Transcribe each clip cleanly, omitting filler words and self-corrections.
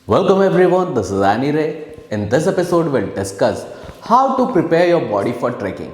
Welcome everyone, this is Annie Ray. In this episode, we'll discuss how to prepare your body for trekking.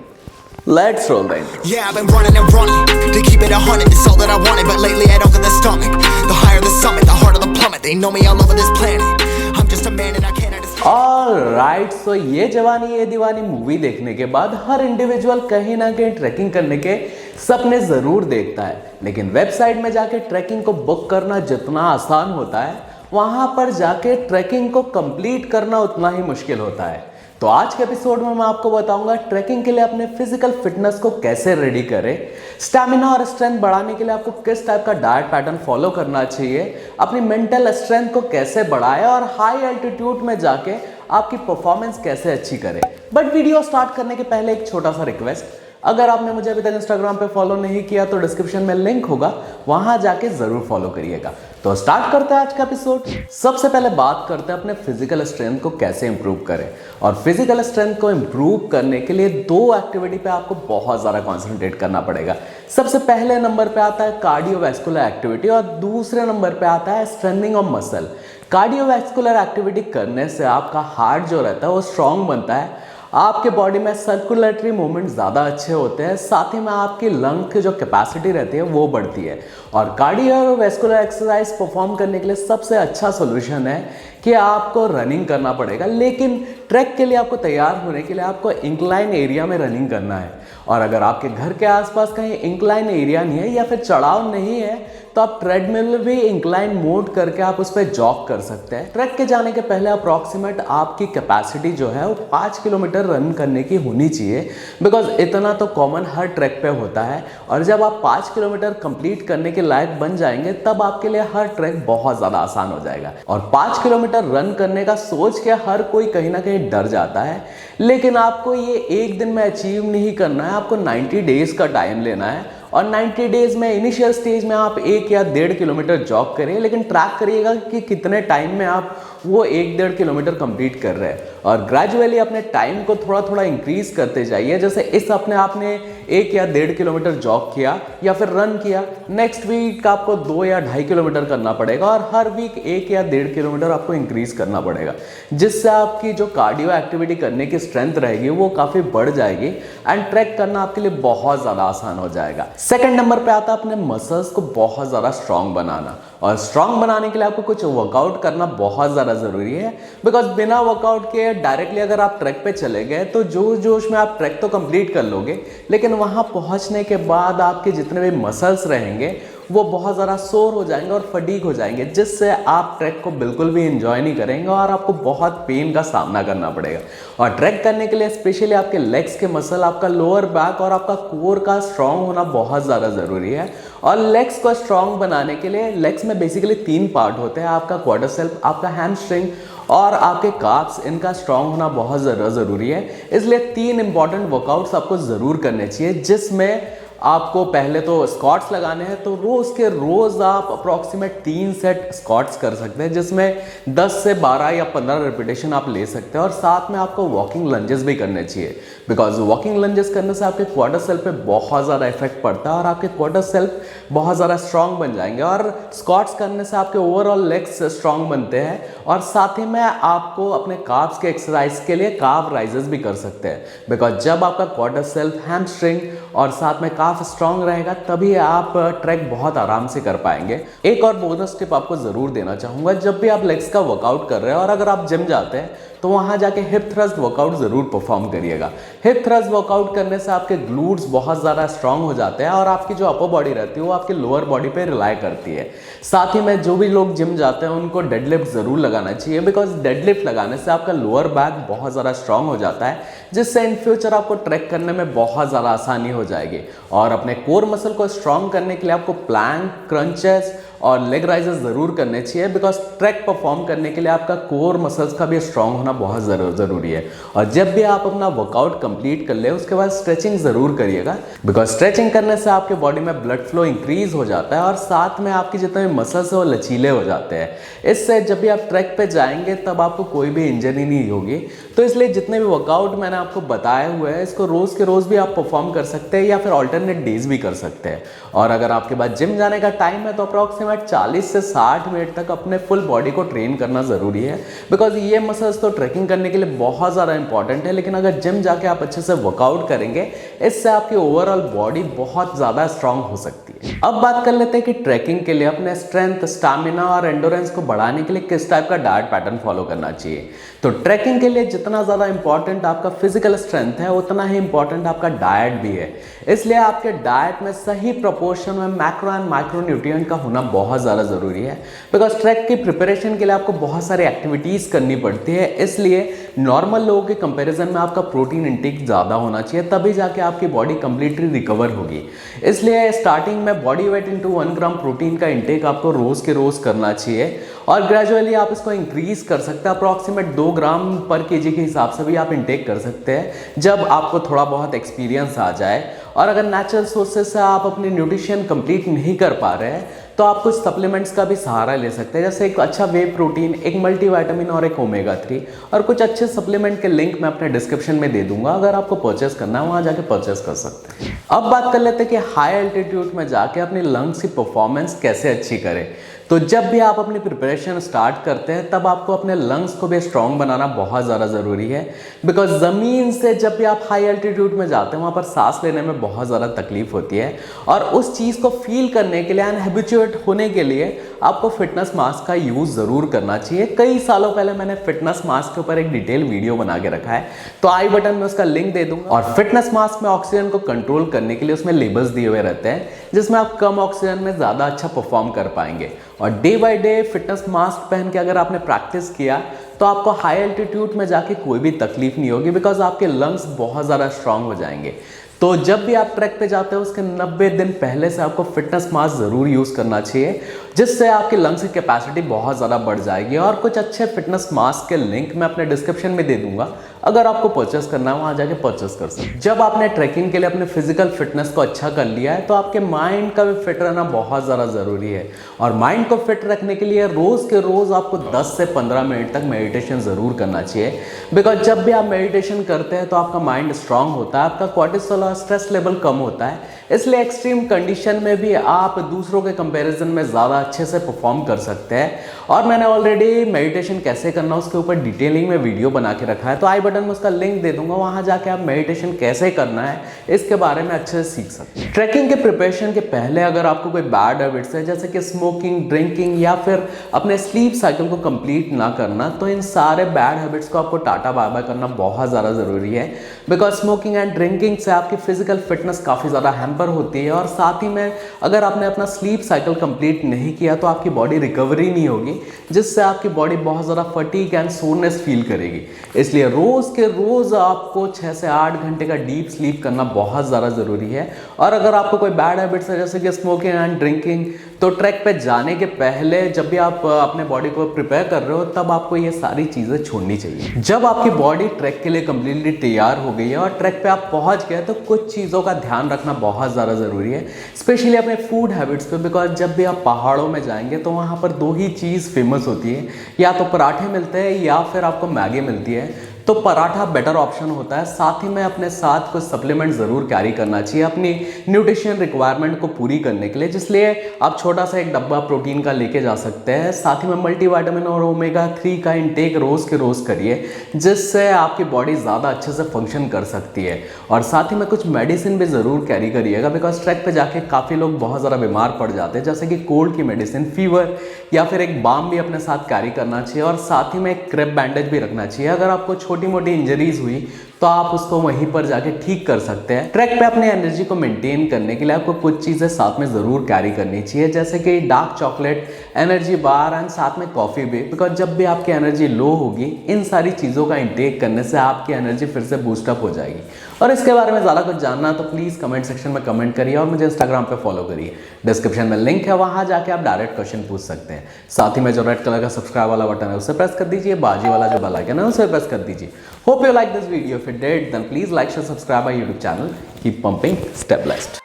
Let's roll the intro. Yeah, I've been running and running to keep it 100. It's all that I wanted, but lately I don't get the stomach. The higher the summit, the harder the plummet. They know me all over this planet. I'm just a man and I can't understand. Alright, so ये जवानी ये दीवानी movie देखने के बाद हर individual कहीं ना कहीं trekking करने के सपने ज़रूर देखता है, लेकिन वेबसाइट में जाके ट्रैकिंग को बुक करना जितना आसान होता है, वहाँ पर जाके ट्रैकिंग को कंप्लीट करना उतना ही मुश्किल होता है। तो आज के एपिसोड में मैं आपको बताऊंगा ट्रैकिंग के लिए अपने फिजिकल फिटनेस को कैसे रेडी करें, स्टैमिना और स्ट्रेंथ बढ़ाने के लिए आपको किस टाइप का डाइट पैटर्न फॉलो करना चाहिए, अपनी मेंटल स्ट्रेंथ को कैसे बढ़ाएं और हाई एल्टीट्यूड में जाके आपकी परफॉर्मेंस कैसे अच्छी करें। बट वीडियो स्टार्ट करने के पहले एक छोटा सा रिक्वेस्ट, अगर आपने मुझे अभी तक इंस्टाग्राम पे फॉलो नहीं किया तो डिस्क्रिप्शन में लिंक होगा, वहां जाके जरूर फॉलो करिएगा। तो स्टार्ट करते हैं आज का एपिसोड। सबसे पहले बात करते हैं अपने फिजिकल स्ट्रेंथ को कैसे इंप्रूव करें। और फिजिकल स्ट्रेंथ को इंप्रूव करने के लिए दो एक्टिविटी पे आपको बहुत ज़्यादा कॉन्सेंट्रेट करना पड़ेगा। सबसे पहले नंबर पे आता है कार्डियोवैस्कुलर एक्टिविटी और दूसरे नंबर पे आता है strengthening of muscle. Cardiovascular activity करने से आपका हार्ट जो रहता है वो स्ट्रांग बनता है, आपके बॉडी में सर्कुलेटरी मूवमेंट ज़्यादा अच्छे होते हैं, साथ ही में आपकी लंग की जो कैपेसिटी रहती है वो बढ़ती है। और कार्डियोवैस्कुलर एक्सरसाइज परफॉर्म करने के लिए सबसे अच्छा सोल्यूशन है कि आपको रनिंग करना पड़ेगा, लेकिन ट्रैक के लिए आपको तैयार होने के लिए आपको इंक्लाइन एरिया में रनिंग करना है। और अगर आपके घर के आसपास कहीं इंक्लाइन एरिया नहीं है या फिर चढ़ाव नहीं है तो आप ट्रेडमिल भी इंक्लाइन मोड करके आप उस पर जॉग कर सकते हैं। ट्रैक के जाने के पहले अप्रॉक्सीमेट आपकी कैपेसिटी जो है वो 5 किलोमीटर रन करने की होनी चाहिए, बिकॉज इतना तो कॉमन हर ट्रैक पे होता है। और जब आप 5 किलोमीटर कंप्लीट करने के लायक बन जाएंगे तब आपके लिए हर ट्रैक बहुत ज़्यादा आसान हो जाएगा। और 5 किलोमीटर रन करने का सोच के हर कोई कहीं ना कहीं डर जाता है, लेकिन आपको ये एक दिन में अचीव नहीं करना है, आपको 90 डेज का टाइम लेना है। और 90 डेज में इनिशियल स्टेज में आप 1 या 1.5 किलोमीटर जॉग करिए, लेकिन ट्रैक करिएगा कि कितने टाइम में आप वो 1-1.5 किलोमीटर कंप्लीट कर रहे हैं। और ग्रेजुअली अपने टाइम को थोड़ा थोड़ा इंक्रीज करते जाइए। जैसे इस अपने आपने 1 या 1.5 किलोमीटर जॉग किया या फिर रन किया, नेक्स्ट वीक आपको 2 या 2.5 किलोमीटर करना पड़ेगा और हर वीक 1 या 1.5 किलोमीटर आपको इंक्रीज करना पड़ेगा, जिससे आपकी जो कार्डियो एक्टिविटी करने की स्ट्रेंथ रहेगी वो काफ़ी बढ़ जाएगी एंड ट्रैक करना आपके लिए बहुत ज़्यादा आसान हो जाएगा। सेकंड नंबर पे आता है अपने मसल्स को बहुत ज़्यादा स्ट्रांग बनाना। और स्ट्रांग बनाने के लिए आपको कुछ वर्कआउट करना बहुत ज़्यादा ज़रूरी है, बिकॉज बिना वर्कआउट के डायरेक्टली अगर आप ट्रैक पे चले गए तो जोश जोश में आप ट्रैक तो कंप्लीट कर लोगे, लेकिन वहाँ पहुँचने के बाद आपके जितने भी मसल्स रहेंगे वो बहुत ज़्यादा सोर हो जाएंगे और फटीग हो जाएंगे, जिससे आप ट्रैक को बिल्कुल भी इंजॉय नहीं करेंगे और आपको बहुत पेन का सामना करना पड़ेगा। और ट्रैक करने के लिए स्पेशली आपके लेग्स के मसल, आपका लोअर बैक और आपका कोर का स्ट्रांग होना बहुत ज़्यादा ज़रूरी है। और लेग्स को स्ट्रांग बनाने के लिए लेग्स में बेसिकली 3 पार्ट होते हैं, आपका क्वाड्रिसेप्स, आपका हैमस्ट्रिंग और आपके काफ्स। इनका स्ट्रांग होना बहुत ज़्यादा ज़रूरी है, इसलिए 3 इंपॉर्टेंट वर्कआउट्स आपको ज़रूर करने चाहिए, जिसमें आपको पहले तो स्क्वाट्स लगाने हैं। तो रोज़ आप अप्रॉक्सीमेट 3 सेट स्क्वाट्स कर सकते हैं, जिसमें 10 से 12 या 15 रिपीटेशन आप ले सकते हैं। और साथ में आपको वॉकिंग लंजेस भी करने चाहिए, बिकॉज वॉकिंग लंजेस करने से आपके क्वाड्रिसेप्स पे बहुत ज़्यादा इफेक्ट पड़ता है और आपके क्वाड्रिसेप्स बहुत ज़्यादा स्ट्रांग बन जाएंगे। और स्क्वाट्स करने से आपके ओवरऑल लेग्स स्ट्रांग बनते हैं और साथ ही में आपको अपने काफ्स के एक्सरसाइज के लिए काफ राइजेस भी कर सकते हैं, बिकॉज जब आपका क्वाड्रिसेप्स, हैमस्ट्रिंग और साथ में काफ स्ट्रांग रहेगा तभी आप ट्रैक बहुत आराम से कर पाएंगे। एक और बोनस टिप आपको जरूर देना चाहूंगा, जब भी आप लेग्स का वर्कआउट कर रहे हैं और अगर आप जिम जाते हैं तो वहां जाके हिप थ्रस्ट वर्कआउट जरूर परफॉर्म करिएगा। हिप थ्रस्ट वर्कआउट करने से आपके ग्लूट्स बहुत ज़्यादा स्ट्रांग हो जाते हैं और आपकी जो अपर बॉडी रहती है वो आपकी लोअर बॉडी पे रिलाई करती है। साथ ही में जो भी लोग जिम जाते हैं उनको डेडलिफ्ट ज़रूर लगाना चाहिए, बिकॉज डेडलिफ्ट लगाने से आपका लोअर बैक बहुत ज़्यादा स्ट्रांग हो जाता है, जिससे इन फ्यूचर आपको ट्रैक करने में बहुत ज़्यादा आसानी हो जाएगी। और अपने कोर मसल को स्ट्रांग करने के लिए आपको प्लैंक, क्रंचेस और लेग राइजेस ज़रूर करने चाहिए, बिकॉज ट्रैक परफॉर्म करने के लिए आपका कोर मसल्स का भी स्ट्रांग होना बहुत ज़रूरी है। और जब भी आप अपना वर्कआउट कंप्लीट कर ले उसके बाद स्ट्रेचिंग ज़रूर करिएगा, बिकॉज स्ट्रेचिंग करने से आपके बॉडी में ब्लड फ्लो इंक्रीज हो जाता है और साथ में आपके जितने भी मसल्स हैं वो लचीले हो जाते हैं। इससे जब भी आप ट्रैक पे जाएंगे तब आपको कोई भी इंजरी नहीं होगी। तो इसलिए जितने भी वर्कआउट मैंने आपको बताए हुए हैं इसको रोज़ के रोज़ भी आप परफॉर्म कर सकते हैं या फिर ऑल्टरनेट डेज भी कर सकते हैं। और अगर आपके पास जिम जाने का टाइम है तो अप्रॉक्सीमेट अप्रॉक्सीमेट 40 से 60 मिनट तक अपने फुल बॉडी को ट्रेन करना ज़रूरी है, बिकॉज ये मसल्स तो ट्रैकिंग करने के लिए बहुत ज़्यादा इंपॉर्टेंट है। लेकिन अगर जिम जाके आप अच्छे से वर्कआउट करेंगे, इससे आपकी ओवरऑल बॉडी बहुत ज़्यादा स्ट्रांग हो सकती है। अब बात कर लेते हैं कि ट्रैकिंग के लिए अपने स्ट्रेंथ, स्टैमिना और एंडोरेंस को बढ़ाने के लिए किस टाइप का डाइट पैटर्न फॉलो करना चाहिए। तो ट्रैकिंग के लिए जितना ज़्यादा इंपॉर्टेंट आपका फिजिकल स्ट्रेंथ है, उतना ही इंपॉर्टेंट आपका डाइट भी है। इसलिए आपके डाइट में सही प्रोपोर्शन में मैक्रो एंड माइक्रो न्यूट्रिएंट का होना बहुत ज़्यादा ज़रूरी है, बिकॉज ट्रैक की प्रिपरेशन के लिए आपको बहुत सारी एक्टिविटीज़ करनी पड़ती है। इसलिए नॉर्मल लोगों के कंपैरिजन में आपका प्रोटीन इंटेक ज़्यादा होना चाहिए, तभी जाके आपकी बॉडी कंप्लीटली रिकवर होगी। इसलिए स्टार्टिंग में body weight into 1 gram protein का इंटेक आपको रोज़ के रोज़ करना चाहिए और ग्रेजुअली आप इसको इंक्रीज कर सकते हैं। अप्रॉक्सीमेट 2 ग्राम पर केजी के हिसाब से भी आप इंटेक कर सकते हैं जब आपको थोड़ा बहुत एक्सपीरियंस आ जाए। और अगर नेचुरल सोर्सेज से आप अपनी न्यूट्रिशन कंप्लीट नहीं कर पा रहे हैं तो आप कुछ सप्लीमेंट्स का भी सहारा ले सकते हैं, जैसे एक अच्छा वे प्रोटीन, एक मल्टीविटामिन और एक ओमेगा 3, और कुछ अच्छे सप्लीमेंट के लिंक मैं अपने डिस्क्रिप्शन में दे दूंगा। अगर आपको परचेस करना है वहाँ जाके परचेस कर सकते हैं। अब बात कर लेते हैं कि हाई एल्टीट्यूड में जाके अपनी लंग्स की परफॉर्मेंस कैसे अच्छी करें। तो जब भी आप अपनी प्रिपरेशन स्टार्ट करते हैं तब आपको अपने लंग्स को भी स्ट्रॉन्ग बनाना बहुत ज़्यादा ज़रूरी है, बिकॉज ज़मीन से जब भी आप हाई एल्टीट्यूड में जाते हैं वहाँ पर सांस लेने में बहुत ज़्यादा तकलीफ होती है, और उस चीज़ को फील करने के लिए एंड हैबिचुएट होने के लिए आपको फिटनेस मास्क का यूज़ ज़रूर करना चाहिए। कई सालों पहले मैंने फिटनेस मास्क के ऊपर एक डिटेल वीडियो बना के रखा है, तो आई बटन में उसका लिंक दे दूंगा। और फिटनेस मास्क में ऑक्सीजन को कंट्रोल करने के लिए उसमें लेबल्स दिए हुए रहते हैं, जिसमें आप कम ऑक्सीजन में ज़्यादा अच्छा परफॉर्म कर पाएंगे। और day by day fitness mask पहन के अगर आपने प्रैक्टिस किया तो आपको हाई एल्टीट्यूड में जाके कोई भी तकलीफ नहीं होगी, बिकॉज आपके लंग्स बहुत ज़्यादा स्ट्रांग हो जाएंगे। तो जब भी आप ट्रैक पे जाते हो उसके 90 दिन पहले से आपको फिटनेस मास्क ज़रूर यूज़ करना चाहिए, जिससे आपकी लंग्स की कैपेसिटी बहुत ज़्यादा बढ़ जाएगी। और कुछ अच्छे फिटनेस मास्क के लिंक मैं अपने डिस्क्रिप्शन में दे दूंगा, अगर आपको परचेस करना है वहाँ जाके परचेस कर सकते हैं। जब आपने ट्रैकिंग के लिए अपने फिजिकल फिटनेस को अच्छा कर लिया है तो आपके माइंड का भी फिट रहना बहुत ज़्यादा ज़रूरी है। और माइंड को फिट रखने के लिए रोज़ के रोज़ आपको 10 से 15 मिनट तक मेडिटेशन ज़रूर करना चाहिए, बिकॉज जब भी आप मेडिटेशन करते हैं तो आपका माइंड स्ट्रांग होता है, आपका कॉर्टिसोल और स्ट्रेस लेवल कम होता है। इसलिए एक्सट्रीम कंडीशन में भी आप दूसरों के कंपैरिजन में ज़्यादा अच्छे से परफॉर्म कर सकते हैं। और मैंने ऑलरेडी मेडिटेशन कैसे करना उसके ऊपर डिटेलिंग में वीडियो बना के रखा है, तो आई बटन में उसका लिंक दे दूंगा, वहाँ जाके आप मेडिटेशन कैसे करना है इसके बारे में अच्छे से सीख सकते हैं। ट्रैकिंग के प्रिपरेशन के पहले अगर आपको कोई बैड हैबिट्स है, जैसे कि स्मोकिंग, ड्रिंकिंग या फिर अपने स्लीप साइकिल को कंप्लीट ना करना, तो इन सारे बैड हैबिट्स को आपको टाटा बाय बाय करना बहुत ज़्यादा ज़रूरी है, बिकॉज स्मोकिंग एंड ड्रिंकिंग से आपकी फिजिकल फिटनेस काफ़ी ज़्यादा हैम्पर होती है। और साथ ही में अगर आपने अपना स्लीप साइकिल कंप्लीट नहीं किया तो आपकी बॉडी रिकवरी नहीं होगी, जिससे आपकी बॉडी बहुत ज़्यादा फटीग एंड सोरनेस फील करेगी। इसलिए रोज़ के रोज़ आपको 6 से 8 घंटे का डीप स्लीप करना बहुत ज़्यादा ज़रूरी है। और अगर आपको कोई बैड हैबिट्स है जैसे कि स्मोकिंग एंड ड्रिंकिंग, तो ट्रैक पे जाने के पहले जब भी आप अपने बॉडी को प्रिपेयर कर रहे हो तब आपको ये सारी चीज़ें छोड़नी चाहिए। जब आपकी बॉडी ट्रैक के लिए कम्प्लीटली तैयार हो गई है और ट्रैक पे आप पहुंच गए तो कुछ चीज़ों का ध्यान रखना बहुत ज़्यादा ज़रूरी है, स्पेशली अपने फूड हैबिट्स पे, बिकॉज जब भी आप पहाड़ों में जाएंगे तो वहाँ पर 2 ही चीज़ फेमस होती है, या तो पराठे मिलते हैं या फिर आपको मैगी मिलती है। तो पराठा बेटर ऑप्शन होता है। साथ ही में अपने साथ कुछ सप्लीमेंट ज़रूर कैरी करना चाहिए अपनी न्यूट्रिशन रिक्वायरमेंट को पूरी करने के लिए, जिसलिए आप छोटा सा एक डब्बा प्रोटीन का लेके जा सकते हैं। साथ ही में मल्टीविटामिन और ओमेगा 3 का इंटेक रोज़ के रोज़ करिए, जिससे आपकी बॉडी ज़्यादा अच्छे से फंक्शन कर सकती है। और साथ ही में कुछ मेडिसिन भी ज़रूर कैरी करिएगा, बिकॉज ट्रैक पे जाके काफ़ी लोग बहुत ज़्यादा बीमार पड़ जाते हैं, जैसे कि कोल्ड की मेडिसिन, फीवर या फिर एक बाम भी अपने साथ कैरी करना चाहिए। और साथ ही में एक क्रेप बैंडेज भी रखना चाहिए, अगर आपको छोटी मोटी इंजरीज हुई तो आप उसको वहीं पर जाके ठीक कर सकते हैं। ट्रैक पे अपनी एनर्जी को मेंटेन करने के लिए आपको कुछ चीज़ें साथ में ज़रूर कैरी करनी चाहिए, जैसे कि dark chocolate, energy bar and साथ में कॉफ़ी भी, बिकॉज जब भी आपकी एनर्जी लो होगी इन सारी चीज़ों का इंटेक करने से आपकी एनर्जी फिर से बूस्टअप हो जाएगी। और इसके बारे में ज़्यादा कुछ जानना है तो प्लीज़ कमेंट सेक्शन में कमेंट करिए और मुझे इंस्टाग्राम पे फॉलो करिए। डिस्क्रिप्शन में लिंक है, वहाँ जाके आप डायरेक्ट क्वेश्चन पूछ सकते हैं। साथ ही में जो रेड कलर का सब्सक्राइब वाला बटन है उसे प्रेस कर दीजिए, बाजू वाला जो बेल आइकन है उसे प्रेस कर दीजिए। Hope you like this video. If you did, then please like, share, subscribe our YouTube channel. Keep pumping, stay blessed.